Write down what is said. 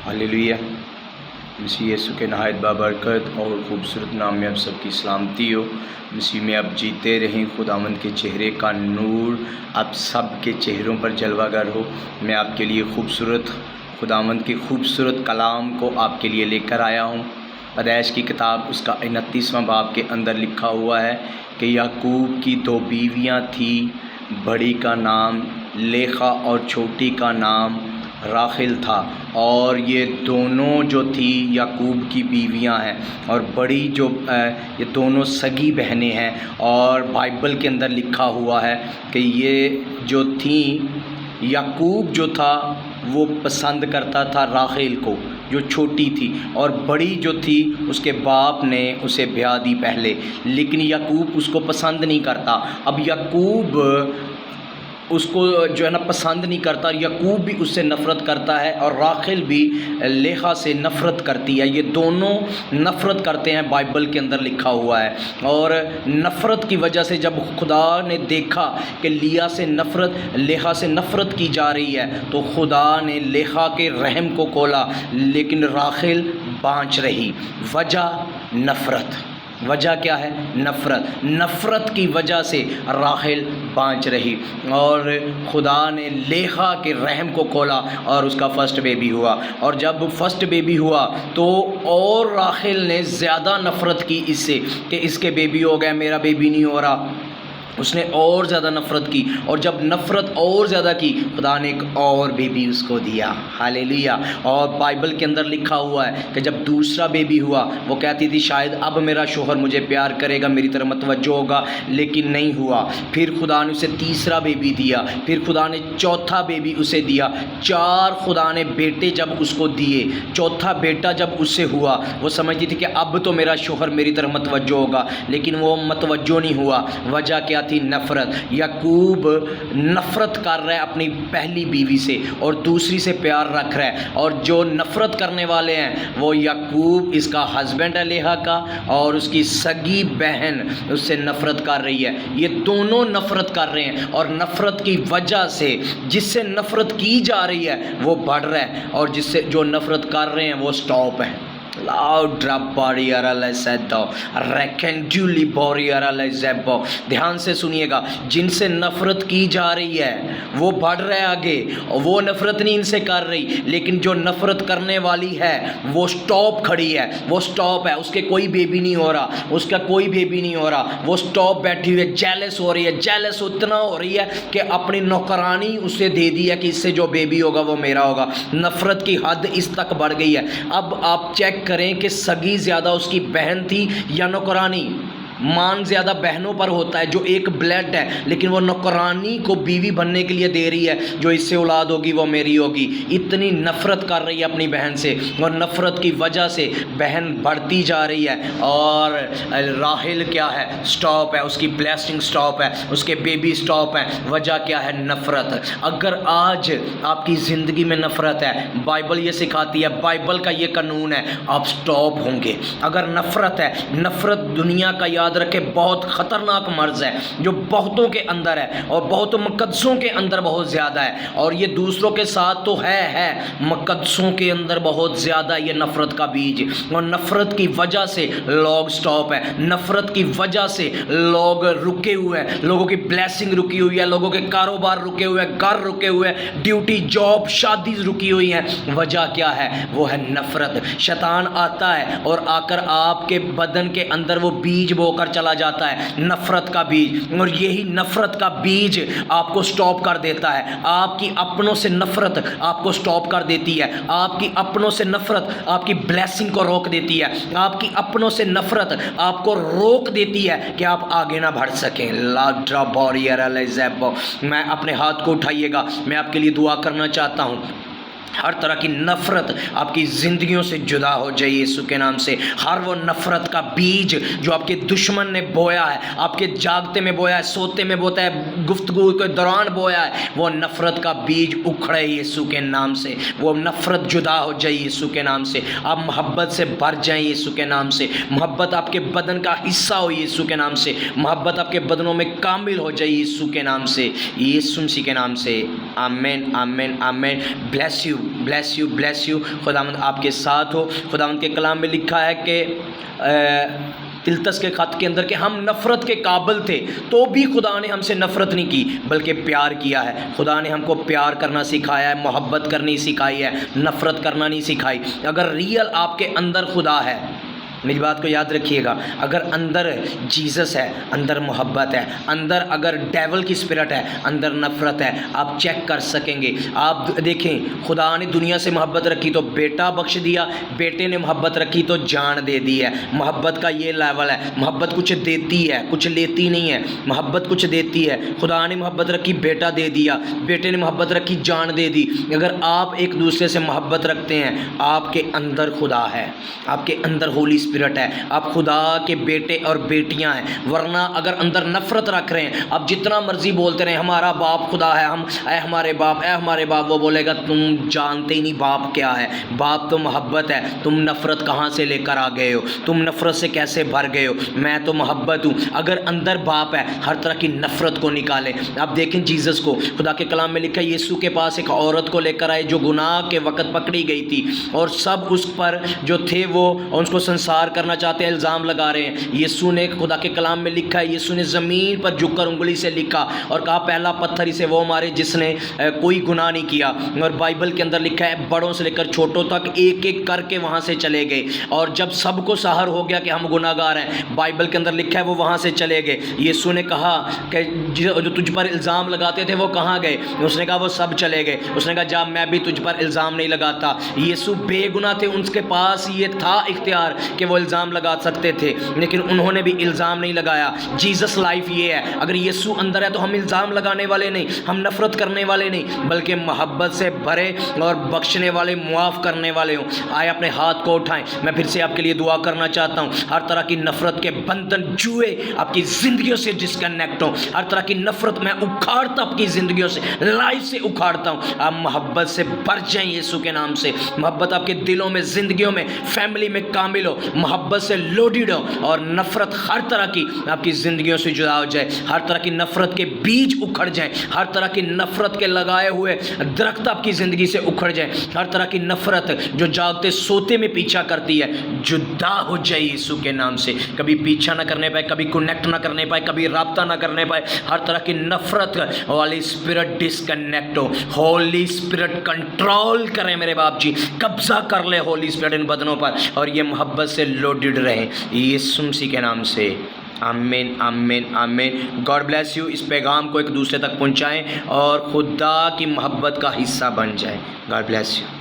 Hallelujah. मसीह यीशु के नहायत बाबरकत और ख़ूबसूरत नाम में आप सबकी सलामती हो। मसीह में आप जीते रहें। खुदावंद के चेहरे का नूर आप सब के चेहरों पर जलवागर हो। मैं आपके लिए ख़ूबसूरत खुदावंद के ख़ूबसूरत कलाम को आपके लिए लेकर आया हूँ। पैदाइश की किताब उसका 29वां बाब के अंदर लिखा हुआ है कि याकूब की 2 बीवियाँ थीं, बड़ी का नाम लेखा और छोटी का नाम राखिल था। और ये दोनों जो थी याकूब की बीवियां हैं और बड़ी जो ये दोनों सगी बहनें हैं। और बाइबल के अंदर लिखा हुआ है कि ये जो थी याकूब जो था वो पसंद करता था राखिल को जो छोटी थी, और बड़ी जो थी उसके बाप ने उसे ब्याह दी पहले, लेकिन याकूब उसको पसंद नहीं करता। अब याकूब उसको जो है ना पसंद नहीं करता, याकूब भी उससे नफ़रत करता है और राखिल भी लेखा से नफ़रत करती है। ये दोनों नफ़रत करते हैं, बाइबल के अंदर लिखा हुआ है। और नफ़रत की वजह से जब खुदा ने देखा कि लिया से नफ़रत लेखा से नफ़रत की जा रही है तो खुदा ने लेखा के रहम को खोला, लेकिन राखिल बाँच रही। वजह नफ़रत। वजह क्या है? नफ़रत। नफ़रत की वजह से राखिल बाँच रही और खुदा ने लेखा के रहम को खोला और उसका फ़र्स्ट बेबी हुआ। और जब फ़र्स्ट बेबी हुआ तो और राखिल ने ज़्यादा नफ़रत की इससे कि इसके बेबी हो गए, मेरा बेबी नहीं हो रहा। उसने और ज़्यादा नफ़रत की, और जब नफ़रत और ज़्यादा की खुदा ने एक और बेबी उसको दिया। हालेलुया। और बाइबल के अंदर लिखा हुआ है कि जब दूसरा बेबी हुआ वो कहती थी शायद अब मेरा शोहर मुझे प्यार करेगा, मेरी तरफ मतवज्जो होगा, लेकिन नहीं हुआ। फिर खुदा ने उसे तीसरा बेबी दिया, फिर खुदा ने चौथा बेबी उसे दिया। 4 खुदा ने बेटे जब उसको दिए, चौथा बेटा जब उससे हुआ वो समझती थी कि अब तो मेरा शोहर मेरी तरफ मतवज्जो होगा, लेकिन वो मतवज्जो नहीं हुआ। वजह क्या थी? नफ़रत। याकूब नफ़रत कर रहा है अपनी पहली बीवी से और दूसरी से प्यार रख रहा है, और जो नफ़रत करने वाले हैं वो याकूब इसका हस्बैंड है लेहा का, और उसकी सगी बहन उससे नफ़रत कर रही है। ये दोनों नफ़रत कर रहे हैं और नफ़रत की वजह से जिससे नफ़रत की जा रही है वो बढ़ रहा है, और जिससे जो नफ़रत कर रहे हैं वो स्टॉप है। ध्यान से सुनिएगा, जिनसे नफ़रत की जा रही है वो बढ़ रहा है आगे, वो नफ़रत नहीं इनसे कर रही, लेकिन जो नफ़रत करने वाली है वो स्टॉप खड़ी है, वो स्टॉप है। उसके कोई बेबी नहीं हो रहा, उसका कोई बेबी नहीं हो रहा, वो स्टॉप बैठी हुई है, जेलस हो रही है। जेलस उतना हो रही है कि अपनी नौकरानी उसे दे दी है कि इससे जो बेबी होगा वो मेरा होगा। नफ़रत की हद इस तक बढ़ गई है। अब आप चेक करें कि सगी ज़्यादा उसकी बहन थी या नौकरानी। मान ज़्यादा बहनों पर होता है जो एक ब्लड है, लेकिन वो नौकरानी को बीवी बनने के लिए दे रही है, जो इससे औलाद होगी वो मेरी होगी। इतनी नफ़रत कर रही है अपनी बहन से, और नफ़रत की वजह से बहन बढ़ती जा रही है। और राहिल क्या है? स्टॉप है, उसकी ब्लेसिंग स्टॉप है, उसके बेबी स्टॉप है। वजह क्या है? नफ़रत। अगर आज आपकी ज़िंदगी में नफ़रत है, बाइबल ये सिखाती है, बाइबल का ये कानून है, आप स्टॉप होंगे। अगर नफ़रत है, नफ़रत दुनिया का याद रखे बहुत ख़तरनाक मर्ज़ है जो बहुतों के अंदर है और बहुतों मुक़द्दसों के अंदर बहुत ज़्यादा है। और ये दूसरों के साथ तो है मुक़द्दसों के अंदर बहुत ज़्यादा ये नफ़रत का बीज। और नफ़रत की वजह से लोग स्टॉप है, नफ़रत की वजह से लोग रुके हुए हैं, लोगों की ब्लेसिंग रुकी हुई है, लोगों के कारोबार रुके हुए हैं, घर रुके हुए हैं, ड्यूटी जॉब शादी रुकी हुई है। वजह क्या है? वो है नफ़रत। शैतान आता है और आकर आपके बदन के अंदर वो बीज बोकर चला जाता है, नफ़रत का बीज, और यही नफ़रत का बीज आपको स्टॉप कर देता है। आपकी अपनों से नफ़रत आपको स्टॉप कर देती है, आपकी अपनों से नफ़रत आपकी ब्लेसिंग को रोक देती है, आपकी अपनों से नफ़रत आपको रोक देती है कि आप आगे ना बढ़ सकें। मैं अपने हाथ को उठाइएगा, मैं आपके लिए दुआ करना चाहता हूँ। ہر طرح کی نفرت آپ کی زندگیوں سے جدا ہو جائے یسوع کے نام سے۔ ہر وہ نفرت کا بیج جو آپ کے دشمن نے بویا ہے، آپ کے جاگتے میں بویا ہے، سوتے میں بوتا ہے، گفتگو کے دوران بویا ہے، وہ نفرت کا بیج اکھڑے یسوع کے نام سے۔ وہ نفرت جدا ہو جائے یسوع کے نام سے۔ آپ محبت سے بھر جائیں یسوع کے نام سے۔ محبت آپ کے بدن کا حصہ ہو یسوع کے نام سے۔ محبت آپ کے بدنوں میں کامل ہو جائے یسوع کے نام سے، یسوع مسیح کے نام سے۔ آمین آمین آمین۔ Bless you bless you bless you. خداوند آپ کے ساتھ ہو۔ خداوند کے کلام میں لکھا ہے کہ تلتس کے خط کے اندر کہ ہم نفرت کے قابل تھے تو بھی خدا نے ہم سے نفرت نہیں کی بلکہ پیار کیا ہے۔ خدا نے ہم کو پیار کرنا سکھایا ہے، محبت کرنی سکھائی ہے، نفرت کرنا نہیں سکھائی۔ اگر ریئل آپ کے اندر خدا ہے، میری بات کو یاد رکھیے گا، اگر اندر جیزس ہے، اندر محبت ہے، اندر اگر ڈیول کی اسپرٹ ہے، اندر نفرت ہے، آپ چیک کر سکیں گے۔ آپ دیکھیں، خدا نے دنیا سے محبت رکھی تو بیٹا بخش دیا، بیٹے نے محبت رکھی تو جان دے دی ہے۔ محبت کا یہ لیول ہے۔ محبت کچھ دیتی ہے، کچھ لیتی نہیں ہے۔ محبت کچھ دیتی ہے۔ خدا نے محبت رکھی، بیٹا دے دیا، بیٹے نے محبت رکھی، جان دے دی۔ اگر آپ ایک دوسرے سے محبت رکھتے ہیں، آپ کے اندر خدا ہے، آپ کے اندر ہولی اسپرٹ ہے، آپ خدا کے بیٹے اور بیٹیاں ہیں۔ ورنہ اگر اندر نفرت رکھ رہے ہیں، آپ جتنا مرضی بولتے رہیں ہمارا باپ خدا ہے، ہم اے ہمارے باپ اے ہمارے باپ، وہ بولے گا تم جانتے ہی نہیں باپ کیا ہے۔ باپ تو محبت ہے، تم نفرت کہاں سے لے کر آ گئے ہو؟ تم نفرت سے کیسے بھر گئے ہو؟ میں تو محبت ہوں۔ اگر اندر باپ ہے، ہر طرح کی نفرت کو نکالیں۔ آپ دیکھیں جیزس کو، خدا کے کلام میں لکھا ہے یسوع کے پاس ایک عورت کو لے کر آئے جو گناہ کے وقت پکڑی گئی تھی، اور سب اس پر جو تھے وہ اس کو سنسار کرنا چاہتے ہیں، الزام لگا رہے ہیں۔ یسوع نے، خدا کے کلام میں لکھا ہے، یسوع نے زمین پر جھک کر انگلی سے لکھا اور کہا پہلا پتھر اسے وہ مارے جس نے کوئی گناہ نہیں کیا۔ اور بائبل کے اندر لکھا ہے بڑوں سے لے کر چھوٹوں تک ایک ایک کر کے وہاں سے چلے گئے، اور جب سب کو سحر ہو گیا کہ ہم گناہ گار ہیں، بائبل کے اندر لکھا ہے وہ وہاں سے چلے گئے۔ یسوع نے کہا کہ جو تجھ پر الزام لگاتے تھے وہ کہاں گئے؟ اس نے کہا وہ سب چلے گئے۔ اس نے کہا جا میں بھی تجھ پر الزام نہیں لگاتا۔ یسوع بے گناہ تھے، ان کے پاس یہ تھا اختیار کہ وہ الزام لگا سکتے تھے، لیکن انہوں نے بھی الزام نہیں لگایا۔ جیزس لائف یہ ہے، اگر یسوع اندر ہے تو ہم الزام لگانے والے نہیں، ہم نفرت کرنے والے نہیں، بلکہ محبت سے بھرے اور بخشنے والے، معاف کرنے والے ہوں۔ آئے اپنے ہاتھ کو اٹھائیں، میں پھر سے آپ کے لیے دعا کرنا چاہتا ہوں۔ ہر طرح کی نفرت کے بندھن جوئے آپ کی زندگیوں سے ڈسکنیکٹ ہوں۔ ہر طرح کی نفرت میں اکھاڑتا آپ کی زندگیوں سے، لائف سے اکھاڑتا ہوں۔ آپ محبت سے بھر جائیں یسوع کے نام سے۔ محبت آپ کے دلوں میں، زندگیوں میں، فیملی میں کامل ہو، محبت سے لوڈیڈ ہو، اور نفرت ہر طرح کی آپ کی زندگیوں سے جدا ہو جائے۔ ہر طرح کی نفرت کے بیج اکھڑ جائیں، ہر طرح کی نفرت کے لگائے ہوئے درخت آپ کی زندگی سے اکھڑ جائیں۔ ہر طرح کی نفرت جو جاگتے سوتے میں پیچھا کرتی ہے، جدا ہو جائے یسوع کے نام سے۔ کبھی پیچھا نہ کرنے پائے، کبھی کنیکٹ نہ کرنے پائے، کبھی رابطہ نہ کرنے پائے۔ ہر طرح کی نفرت، ہولی اسپرٹ ڈسکنیکٹ ہو، ہولی اسپرٹ کنٹرول کریں میرے باپ جی، قبضہ کر لے ہولی اسپرٹ ان بدنوں پر، اور یہ محبت سے لوڈڈ رہیں یسوع مسیح کے نام سے۔ آمین آمین آمین۔ God bless you. اس پیغام کو ایک دوسرے تک پہنچائیں اور خدا کی محبت کا حصہ بن جائیں۔ God bless you.